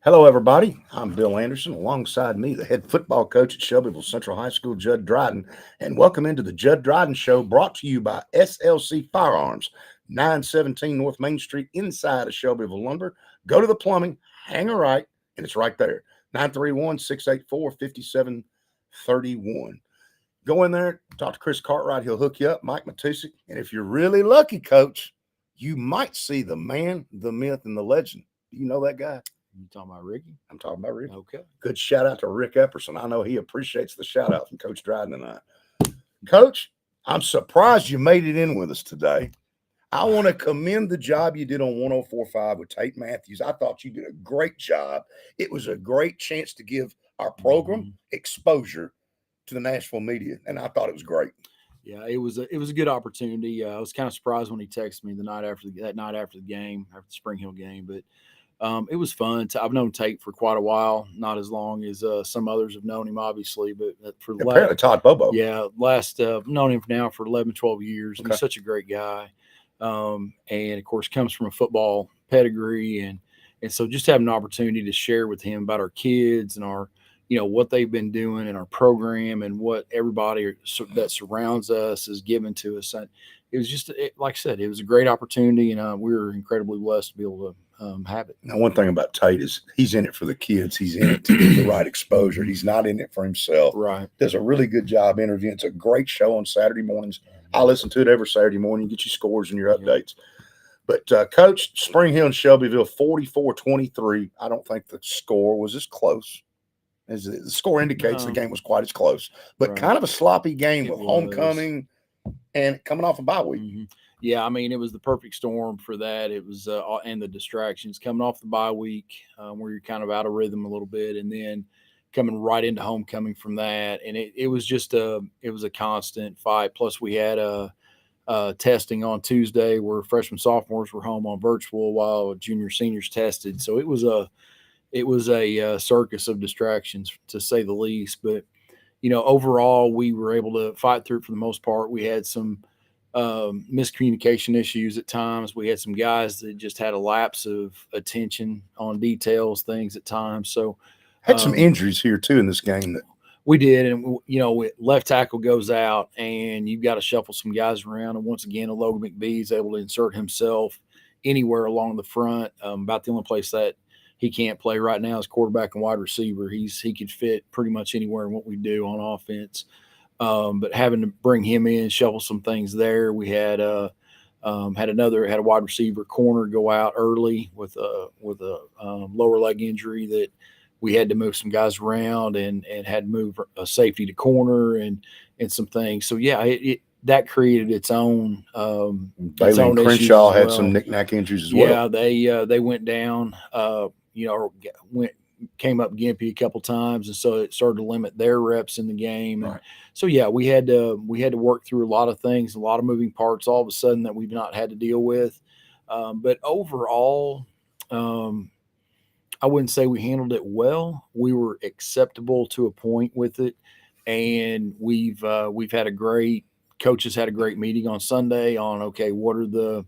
Hello, everybody. I'm Bill Anderson. Alongside me, the head football coach at Shelbyville Central High School, Jud Dryden. And welcome into the Jud Dryden Show, brought to you by SLC Firearms, 917 North Main Street, inside of Shelbyville Lumber. Go to the plumbing, hang a right, and it's right there. 931-684-5731. Go in there, talk to Chris Cartwright. He'll hook you up, Mike Matusik. And if you're really lucky, Coach, you might see the man, the myth, and the legend. Do you know that guy? You talking about Ricky? I'm talking about Rick. Okay. Good shout out to Rick Epperson. I know he appreciates the shout out from Coach Dryden and I. Coach, I'm surprised you made it in with us today. I want to commend the job you did on 104.5 with Tate Matthews. I thought you did a great job. It was a great chance to give our program exposure to the Nashville media, and I thought it was great. Yeah, it was a good opportunity. I was kind of surprised when he texted me that night after the game, after the Spring Hill game, but it was fun. I've known Tate for quite a while, not as long as some others have known him, obviously, but for apparently Todd Bobo. Yeah, known him now for 11, 12 years. Okay. He's such a great guy, and of course comes from a football pedigree, and so just having an opportunity to share with him about our kids and our, what they've been doing in our program and what everybody that surrounds us is given to us. It was just, like I said, it was a great opportunity, and we were incredibly blessed to be able to have it. Now, one thing about Tate is he's in it for the kids. He's in it to get the right exposure. He's not in it for himself. Right. Does a really good job interviewing. It's a great show on Saturday mornings. I listen to it every Saturday morning. You get your scores and your updates. But, Coach, Spring Hill and Shelbyville, 44-23. I don't think the score was as close as the score indicates. The game was quite as close. But kind of a sloppy game with homecoming and coming off a bye week. Mm-hmm. Yeah, I mean, it was the perfect storm for that. It was and the distractions coming off the bye week where you're kind of out of rhythm a little bit, and then coming right into homecoming from that. And it was just a constant fight. Plus, we had testing on Tuesday where freshmen, sophomores were home on virtual while junior, seniors tested. So it was a circus of distractions, to say the least. But overall, we were able to fight through it for the most part. We had some miscommunication issues at times. We had some guys that just had a lapse of attention on details, things at times. So had some injuries here too in this game. That we did. And, left tackle goes out and you've got to shuffle some guys around. And once again, Logan McBee is able to insert himself anywhere along the front. About the only place that he can't play right now is quarterback and wide receiver. He could fit pretty much anywhere in what we do on offense. But having to bring him in, shuffle some things there. We had a wide receiver corner go out early with a lower leg injury that we had to move some guys around and had to move a safety to corner and some things. So yeah, that created its own. Bailey and Crenshaw had some knick-knack injuries as well. Yeah, they went down. Came up gimpy a couple times, and so it started to limit their reps in the game. Right. And so yeah, we had to work through a lot of things, a lot of moving parts all of a sudden that we've not had to deal with. But overall, I wouldn't say we handled it well. We were acceptable to a point with it, and we've had coaches had a great meeting on Sunday on, okay, what are the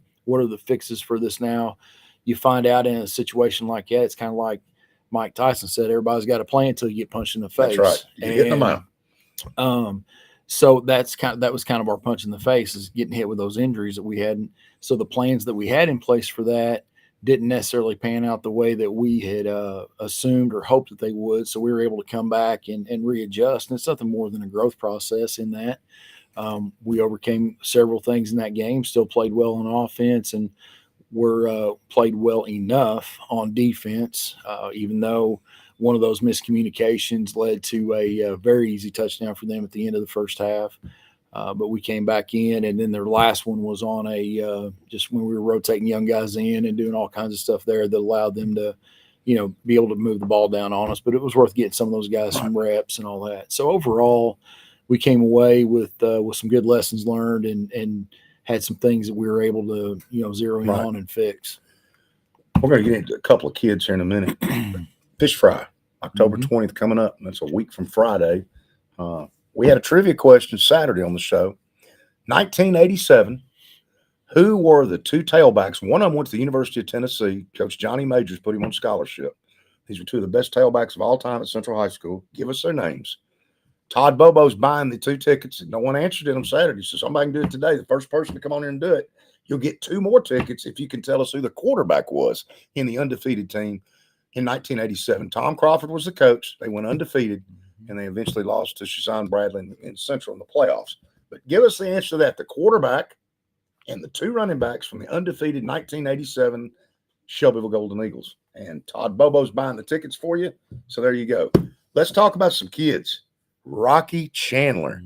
fixes for this now? You find out in a situation like that, it's kind of like Mike Tyson said, everybody's got a plan until you get punched in the face. That's right. You're hitting them out. So that was kind of our punch in the face, is getting hit with those injuries that we had. So the plans that we had in place for that didn't necessarily pan out the way that we had assumed or hoped that they would. So we were able to come back and readjust. And it's nothing more than a growth process in that. We overcame several things in that game, still played well on offense, and were played well enough on defense, even though one of those miscommunications led to a very easy touchdown for them at the end of the first half. But we came back in, and then their last one was on just when we were rotating young guys in and doing all kinds of stuff there that allowed them to, be able to move the ball down on us. But it was worth getting some of those guys some reps and all that. So overall, we came away with some good lessons learned and had some things that we were able to, zero in on and fix. We're going to get into a couple of kids here in a minute. Fish Fry, October 20th coming up. That's a week from Friday. We had a trivia question Saturday on the show. 1987, who were the two tailbacks? One of them went to the University of Tennessee. Coach Johnny Majors put him on scholarship. These were two of the best tailbacks of all time at Central High School. Give us their names. Todd Bobo's buying the 2 tickets. No one answered it on Saturday. So somebody can do it today. The first person to come on here and do it, you'll get 2 more tickets if you can tell us who the quarterback was in the undefeated team in 1987. Tom Crawford was the coach. They went undefeated, and they eventually lost to Shazan Bradley in Central in the playoffs. But give us the answer to that. The quarterback and the 2 running backs from the undefeated 1987 Shelbyville Golden Eagles. And Todd Bobo's buying the tickets for you. So there you go. Let's talk about some kids. Rocky Chandler.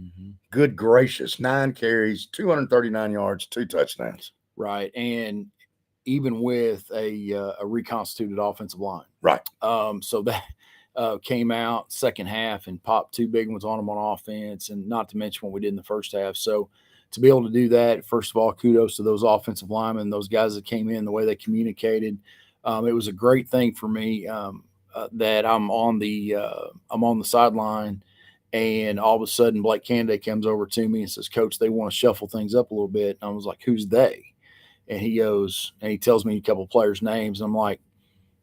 Good gracious. 9 carries, 239 yards, 2 touchdowns. Right. And even with a reconstituted offensive line. Right. So that came out second half and popped 2 big ones on them on offense, and not to mention what we did in the first half. So to be able to do that, first of all, kudos to those offensive linemen, those guys that came in, the way they communicated. It was a great thing for me that I'm on the sideline, and all of a sudden Blake Canday comes over to me and says, "Coach, they want to shuffle things up a little bit." And I was like, "Who's they?" And he goes, and he tells me a couple of players' names. And I'm like,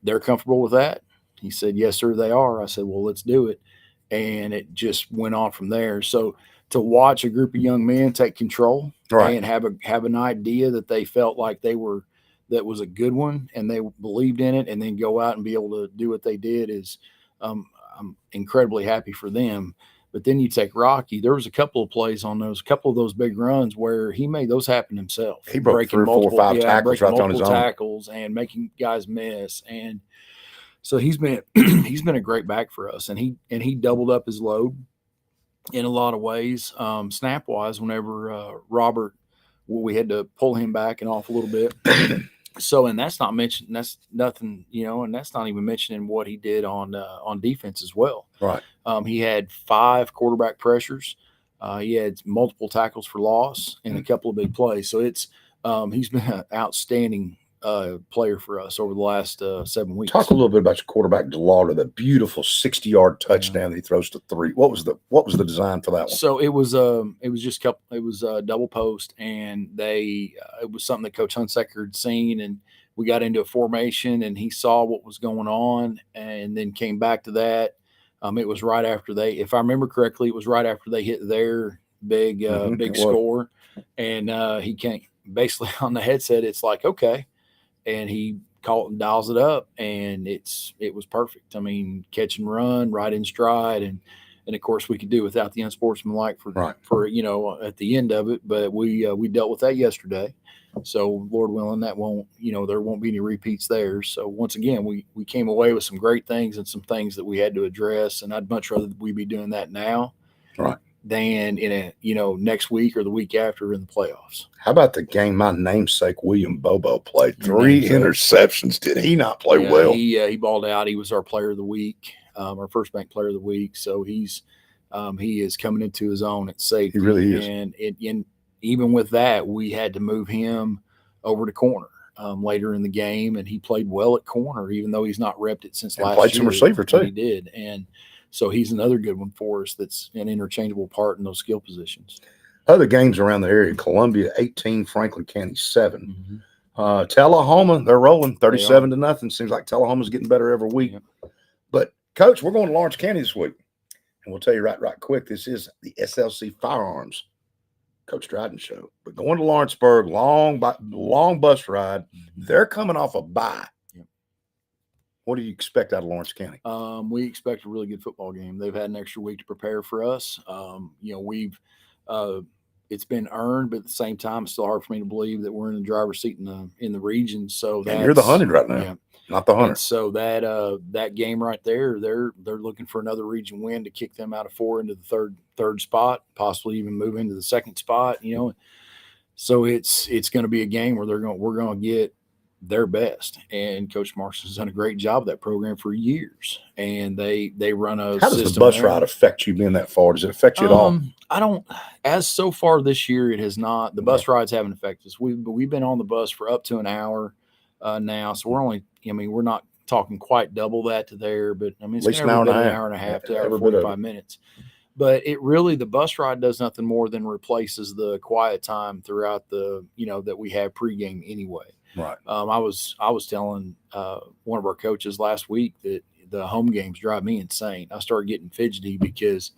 "They're comfortable with that?" He said, "Yes, sir, they are." I said, "Well, let's do it." And it just went on from there. So to watch a group of young men take control and have an idea that they felt like that was a good one, and they believed in it, and then go out and be able to do what they did is I'm incredibly happy for them. But then you take Rocky. There was a couple of plays on those, couple of those big runs where he made those happen himself. He broke 3 or 4 or 5 tackles right on his own. Tackles and making guys miss. And so he's been a great back for us. And he doubled up his load in a lot of ways. Snap wise, whenever Robert, we had to pull him back and off a little bit. So, and that's not mentioned. That's nothing, and that's not even mentioning what he did on defense as well. Right. He had 5 quarterback pressures. He had multiple tackles for loss and a couple of big plays. So he's been an outstanding player for us over the last 7 weeks. Talk a little bit about your quarterback, DeLauder, the beautiful 60-yard touchdown that he throws to 3. What was the design for that one? So it was double post, and it was something that Coach Hunsaker had seen, and we got into a formation, and he saw what was going on, and then came back to that. It was right after if I remember correctly, it was right after they hit their big score, and he came basically on the headset. It's like, okay. And he dials it up, and it was perfect. I mean, catch and run, right in stride, and of course we could do without the unsportsmanlike for at the end of it. But we dealt with that yesterday, so Lord willing, that won't there won't be any repeats there. So once again, we came away with some great things and some things that we had to address, and I'd much rather we be doing that now, right, than in next week or the week after in the playoffs. How about the game my namesake William Bobo played? 3 interceptions. Did he not play well? He balled out. He was our player of the week, our first bank player of the week. So he is coming into his own at safety. He really is. And even with that, we had to move him over to corner later in the game, and he played well at corner, even though he's not repped it since last year. Played some receiver too. He did, and so he's another good one for us. That's an interchangeable part in those skill positions. Other games around the area: Columbia 18, Franklin County 7. Tullahoma, they're rolling 37-0. Seems like Tullahoma's getting better every week. Yep. But Coach, we're going to Lawrence County this week, and we'll tell you right quick. This is the SLC Firearms Coach Dryden Show. But going to Lawrenceburg, long bus ride. They're coming off a bye. What do you expect out of Lawrence County? We expect a really good football game. They've had an extra week to prepare for us. It's been earned, but at the same time, it's still hard for me to believe that we're in the driver's seat in the region. So you're the hunted right now, not the hunter. And so that game right there, they're looking for another region win to kick them out of 4 into the third spot, possibly even move into the second spot. So it's going to be a game where we're going to get their best, and Coach Marks has done a great job of that program for years, and they run a How does the bus ride affect you being that far? Does it affect you at all? I don't, as so far this year, it has not. The bus rides haven't affected us. We've been on the bus for up to an hour now, so we're not talking quite double that to there, but I mean, it's at least an hour and a half to hour 45 minutes. But the bus ride does nothing more than replaces the quiet time throughout that we have pregame anyway. Right. I was telling one of our coaches last week that the home games drive me insane. I start getting fidgety because,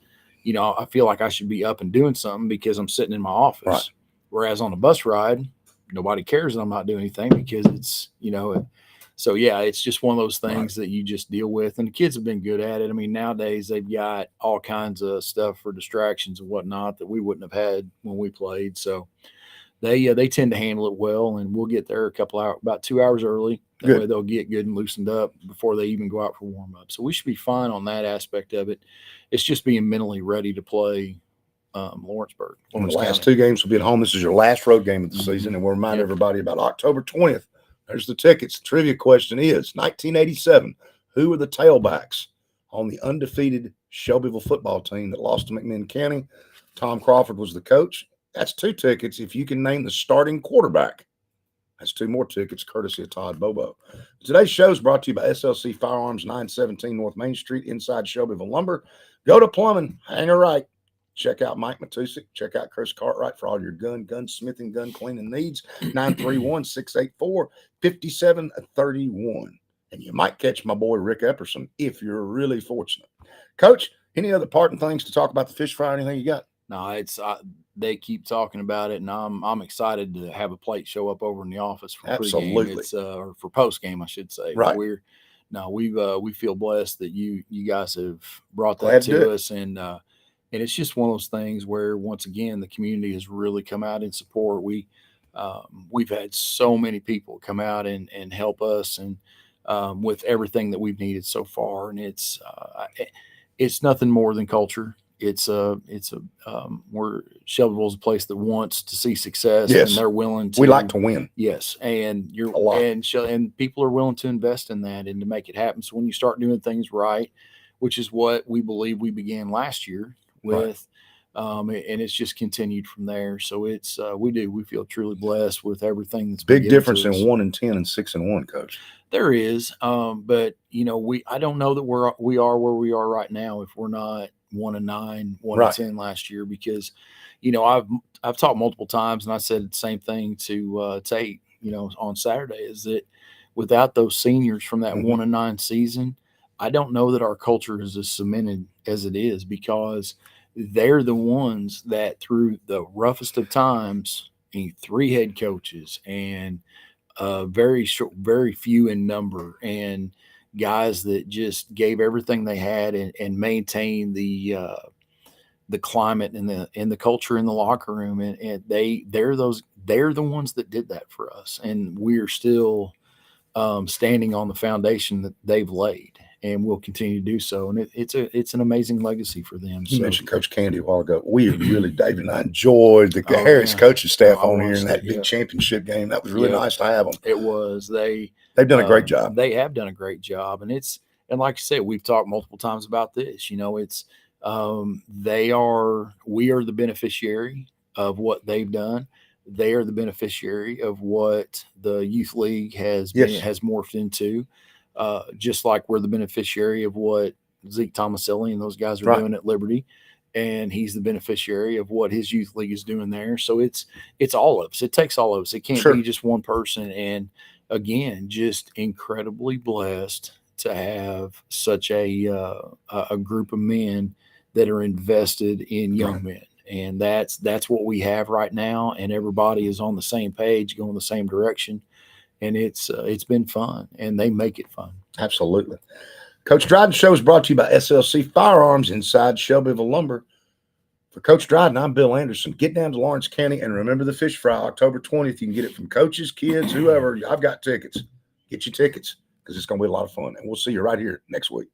I feel like I should be up and doing something because I'm sitting in my office. Right. Whereas on a bus ride, nobody cares that I'm not doing anything because it's, so yeah, it's just one of those things that you just deal with. And the kids have been good at it. I mean, nowadays they've got all kinds of stuff for distractions and whatnot that we wouldn't have had when we played. So they tend to handle it well, and we'll get there a couple hours, about 2 hours early. That way they'll get good and loosened up before they even go out for warm up. So we should be fine on that aspect of it. It's just being mentally ready to play Lawrenceburg. The last 2 games will be at home. This is your last road game of the season, and we'll remind Yep. everybody about October 20th. There's the tickets. The trivia question is 1987. Who were the tailbacks on the undefeated Shelbyville football team that lost to McMinn County? Tom Crawford was the coach. That's 2 tickets. If you can name the starting quarterback, that's 2 more tickets, courtesy of Todd Bobo. Today's show is brought to you by SLC Firearms, 917 North Main Street, inside Shelbyville Lumber. Go to plumbing, hang a right. Check out Mike Matusik. Check out Chris Cartwright for all your gunsmithing, gun cleaning needs. 931-684-5731. And you might catch my boy Rick Epperson if you're really fortunate. Coach, any other parting things to talk about the fish fry? Anything you got? No, it's they keep talking about it, and I'm excited to have a plate show up over in the office for Absolutely. pregame. It's or for postgame, I should say. Right. We feel blessed that you guys have brought that Glad to to us, and it's just one of those things where once again the community has really come out in support. We've had so many people come out and help us and with everything that we've needed so far, and it's nothing more than culture. We're Shelbyville's a place that wants to see success, Yes. and they're willing to. We like to win. Yes, and A lot. and people are willing to invest in that and to make it happen. So when you start doing things right, which is what we believe we began last year with, and it's just continued from there. So it's we feel truly blessed with everything that's been Big given difference to us. in 1-10 and 6-1, Coach. There is, but I don't know that we are where we are right now if we're not 1-9, 1-10 last year, because I've talked multiple times and I said the same thing to Tate, on Saturday, is that without those seniors from that 1-9 season, I don't know that our culture is as cemented as it is, because they're the ones that through the roughest of times, 3 head coaches and very few in number, and guys that just gave everything they had and maintained the climate and the culture in the locker room, and they're the ones that did that for us, and we're still standing on the foundation that they've laid, and we'll continue to do so. And it's an amazing legacy for them. You mentioned Coach Candy a while ago. We really, David and I enjoyed the Harris coaching staff on here in that big championship game. That was really nice to have them. It was. They've done a great job. They have done a great job, and like I said, we've talked multiple times about this. It's we are the beneficiary of what they've done. They are the beneficiary of what the youth league has morphed into. Just like we're the beneficiary of what Zeke Tomaselli and those guys are doing at Liberty, and he's the beneficiary of what his youth league is doing there. So it's all of us. It takes all of us. It can't be just one person. And again, just incredibly blessed to have such a group of men that are invested in young men. And that's what we have right now. And everybody is on the same page, going the same direction. And it's been fun, and they make it fun. Absolutely. Coach Dryden Show is brought to you by SLC Firearms inside Shelbyville Lumber. For Coach Dryden, I'm Bill Anderson. Get down to Lawrence County and remember the fish fry, October 20th. You can get it from coaches, kids, whoever. I've got tickets. Get your tickets because it's going to be a lot of fun. And we'll see you right here next week.